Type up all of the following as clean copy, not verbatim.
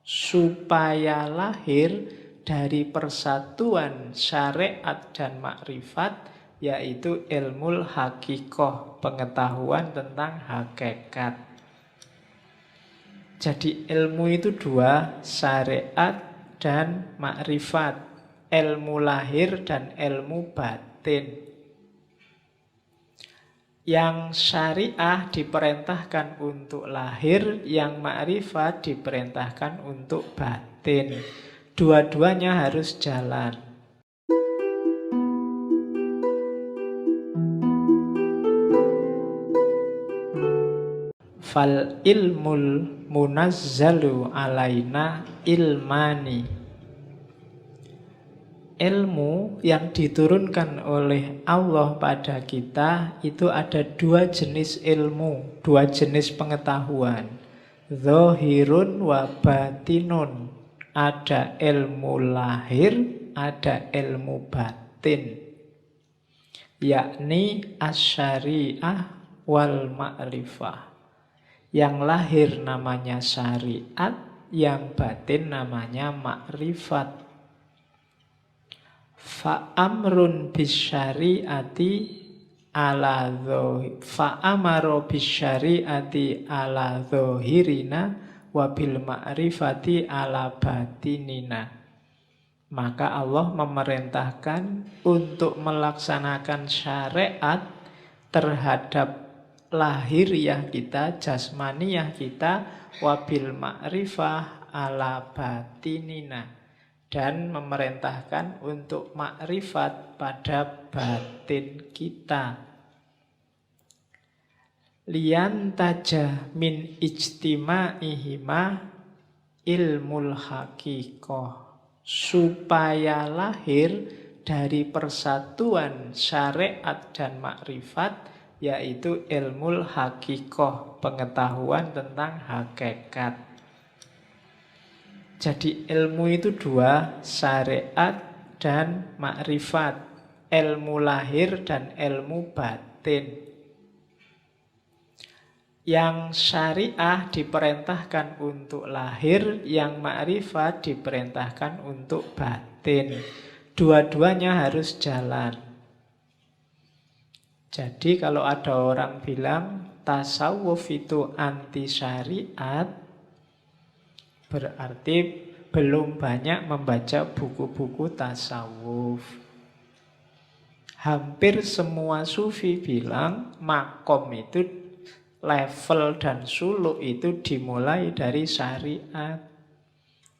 supaya lahir dari persatuan syariat dan makrifat, yaitu ilmu hakikoh, pengetahuan tentang hakikat. Jadi ilmu itu dua, syariat dan makrifat, ilmu lahir dan ilmu batin. Yang syariah diperintahkan untuk lahir, yang makrifat diperintahkan untuk batin. Dua-duanya harus jalan. Fal ilmul munazzalu alaina ilmani. Ilmu yang diturunkan oleh Allah pada kita itu ada dua jenis ilmu, dua jenis pengetahuan. Zahirun wa batinun. Ada ilmu lahir, ada ilmu batin. Yakni asyariah wal ma'rifah. Yang lahir namanya syariat, yang batin namanya makrifat. Fa'amrun bisyariati ala fa'amaro bisyariati ala zahirina wabil ma'rifati ala batinina. Maka Allah memerintahkan untuk melaksanakan syariat terhadap lahiriah kita, jasmaniyah kita, wabil ma'rifah ala batinina, dan memerintahkan untuk makrifat pada batin kita. Liantaja min ijtima'ihima ilmul hakikoh, supaya lahir dari persatuan syariat dan makrifat, yaitu ilmul hakikoh, pengetahuan tentang hakikat. Jadi ilmu itu dua, syariat dan makrifat, ilmu lahir dan ilmu batin. Yang syariah diperintahkan untuk lahir, yang makrifat diperintahkan untuk batin. Dua-duanya harus jalan. Jadi kalau ada orang bilang tasawuf itu anti syariat, berarti belum banyak membaca buku-buku tasawuf. Hampir semua sufi bilang makom itu, level dan suluk itu dimulai dari syariat.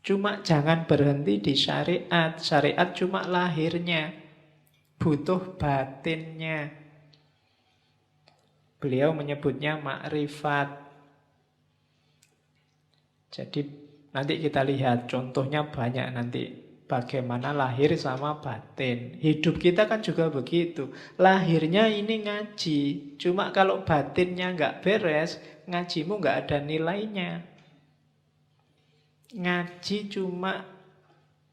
Cuma jangan berhenti di syariat. Syariat cuma lahirnya, butuh batinnya. Beliau menyebutnya makrifat. Jadi nanti kita lihat contohnya banyak nanti. Bagaimana lahir sama batin. Hidup kita kan juga begitu. Lahirnya ini ngaji. Cuma kalau batinnya nggak beres, ngajimu nggak ada nilainya. Ngaji cuma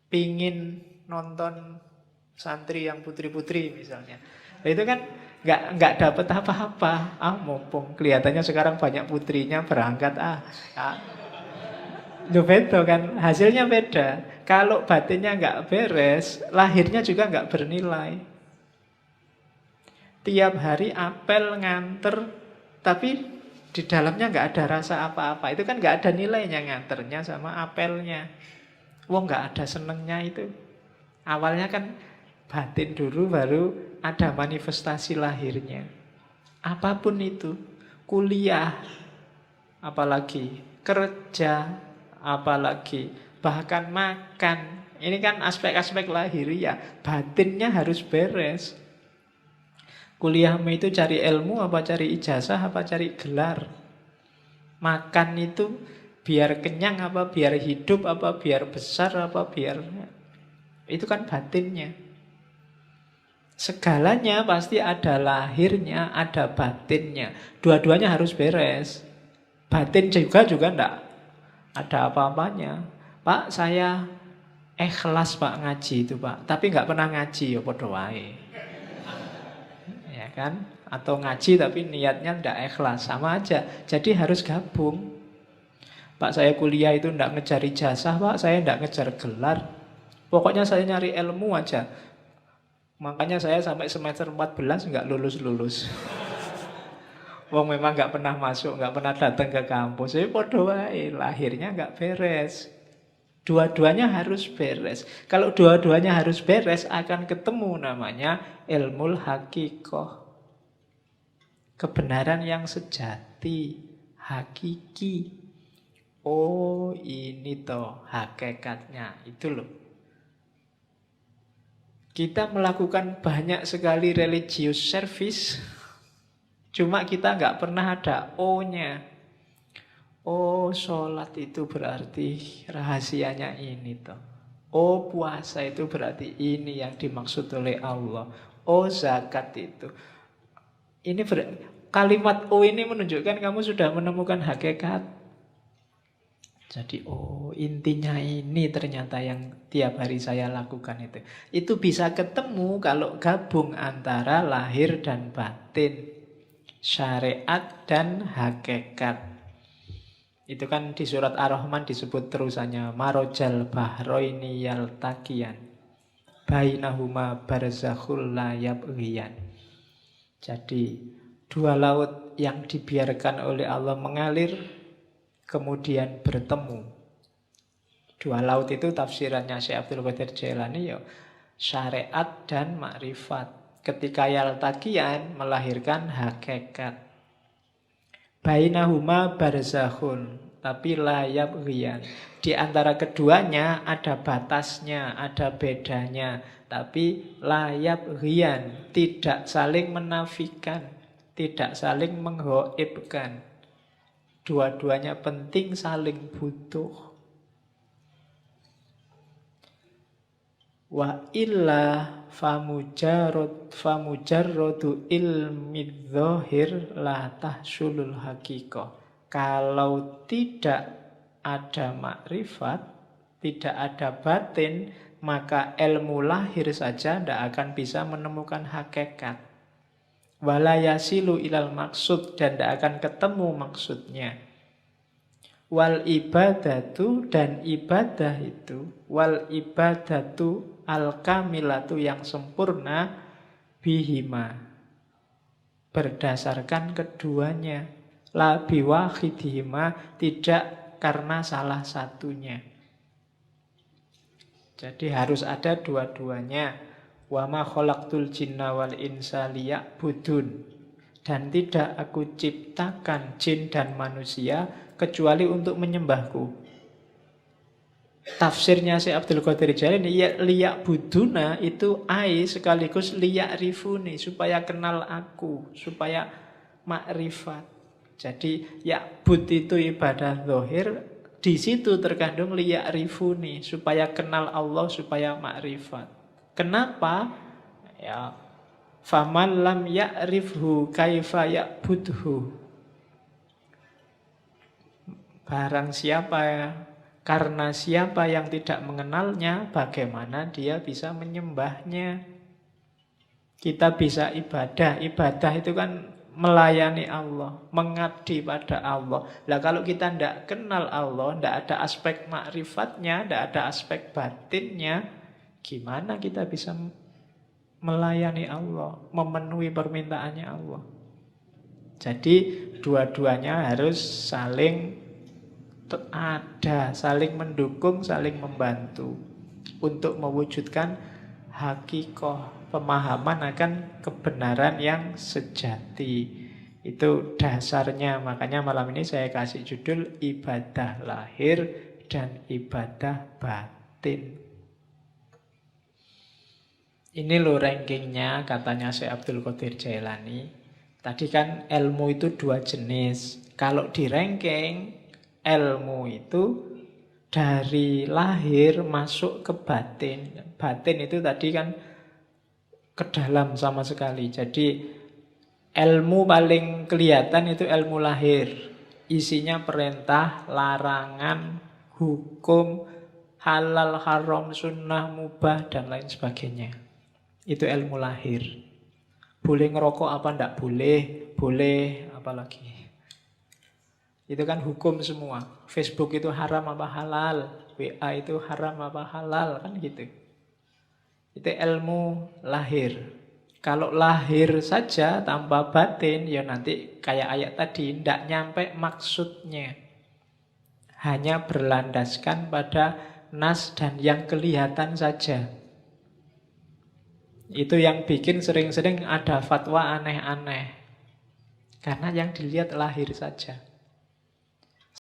pingin nonton santri yang putri-putri misalnya. Nah, itu kan nggak dapat apa-apa. Mumpung kelihatannya sekarang banyak putrinya berangkat. Beda kan, hasilnya beda. Kalau batinnya nggak beres, lahirnya juga nggak bernilai. Tiap hari apel nganter, tapi di dalamnya nggak ada rasa apa-apa. Itu kan nggak ada nilainya nganternya sama apelnya. Wong nggak ada senengnya itu. Awalnya kan batin dulu, baru ada manifestasi lahirnya. Apapun itu, kuliah, apalagi kerja, apalagi bahkan makan. Ini kan aspek-aspek lahiriah. Batinnya harus beres. Kuliahmu itu cari ilmu apa cari ijazah apa cari gelar? Makan itu biar kenyang apa biar hidup apa biar besar apa biar... Itu kan batinnya. Segalanya pasti ada lahirnya, ada batinnya. Dua-duanya harus beres. Batin juga enggak ada apa-apanya. Pak, saya ikhlas Pak ngaji itu Pak, tapi nggak pernah ngaji ya padha wae. Ya kan? Atau ngaji tapi niatnya ndak ikhlas, sama aja. Jadi harus gabung. Pak, saya kuliah itu enggak ngejar ijazah, Pak, saya enggak ngejar gelar. Pokoknya saya nyari ilmu aja. Makanya saya sampai semester 14 enggak lulus-lulus. Wong memang nggak pernah masuk, nggak pernah datang ke kampus. Jadi podo wae, lahirnya nggak beres. Dua-duanya harus beres. Kalau dua-duanya harus beres, akan ketemu namanya ilmu hakikoh. Kebenaran yang sejati, hakiki. Oh, ini toh hakikatnya. Itu loh. Kita melakukan banyak sekali religious service, cuma kita nggak pernah ada O-nya. Oh, sholat itu berarti rahasianya ini toh. Oh, puasa itu berarti ini yang dimaksud oleh Allah. Oh, zakat itu. Kalimat O ini menunjukkan kamu sudah menemukan hakikat. Jadi, oh, intinya ini ternyata yang tiap hari saya lakukan itu. Itu bisa ketemu kalau gabung antara lahir dan batin, syariat dan hakikat. Itu kan di surat Ar-Rahman disebut terusannya marojal bahroini yaltaqiyan bainahuma barzakhul la yabghiyan. Jadi dua laut yang dibiarkan oleh Allah mengalir kemudian bertemu. Dua laut itu tafsirannya Syekh Abdul Qadir Jailani ya syariat dan makrifat. Ketika yaltaqiyan melahirkan hakikat. Bainahuma barzakhun, tapi la yabghiyan. Di antara keduanya ada batasnya, ada bedanya, tapi la yabghiyan, tidak saling menafikan, tidak saling menghoibkan. Dua-duanya penting, saling butuh. Wa illa famujarrodu ilmi dzohir la tahsulul hakikoh. Kalau tidak ada makrifat, tidak ada batin, maka ilmu lahir saja tidak akan bisa menemukan hakikat. Wala yasilu ilal maksud, dan tidak akan ketemu maksudnya. Wal ibadatu, dan ibadah itu, wal ibadatu al-kamilatu yang sempurna, bihima, berdasarkan keduanya. La biwahidihima, tidak karena salah satunya. Jadi harus ada dua-duanya. Wa ma khalaqtul jinna wal insa liya'budun. Dan tidak aku ciptakan jin dan manusia kecuali untuk menyembahku. Tafsirnya Syekh Abdul Qadir Jailani, liyak buduna itu ai sekaligus liyak rifuni, supaya kenal aku, supaya makrifat. Jadi ya'bud itu ibadah zahir, di situ terkandung liyak rifuni, supaya kenal Allah, supaya makrifat. Kenapa? Ya, faman lam ya'rifhu kaifa ya'budhu. Barang siapa ya, karena siapa yang tidak mengenalnya, bagaimana dia bisa menyembahnya? Kita bisa ibadah. Ibadah itu kan melayani Allah, mengabdi pada Allah. Lah kalau kita tidak kenal Allah, tidak ada aspek makrifatnya, tidak ada aspek batinnya, gimana kita bisa melayani Allah, memenuhi permintaannya Allah? Jadi dua-duanya harus saling ada, saling mendukung, saling membantu untuk mewujudkan hakikoh, pemahaman akan kebenaran yang sejati. Itu dasarnya. Makanya malam ini saya kasih judul ibadah lahir dan ibadah batin. Ini loh rankingnya katanya Syekh Abdul Qadir Jailani. Tadi kan ilmu itu dua jenis. Kalau di ranking, ilmu itu dari lahir masuk ke batin. Batin itu tadi kan ke dalam sama sekali. Jadi ilmu paling kelihatan itu ilmu lahir. Isinya perintah, larangan, hukum, halal, haram, sunnah, mubah, dan lain sebagainya. Itu ilmu lahir. Boleh ngerokok apa ndak boleh? Boleh, apalagi Itu kan hukum semua. Facebook itu haram apa halal? WA itu haram apa halal? Kan gitu. Itu ilmu lahir. Kalau lahir saja tanpa batin, ya nanti kayak ayat tadi, tidak nyampe maksudnya. Hanya berlandaskan pada nas dan yang kelihatan saja. Itu yang bikin sering-sering ada fatwa aneh-aneh. Karena yang dilihat lahir saja.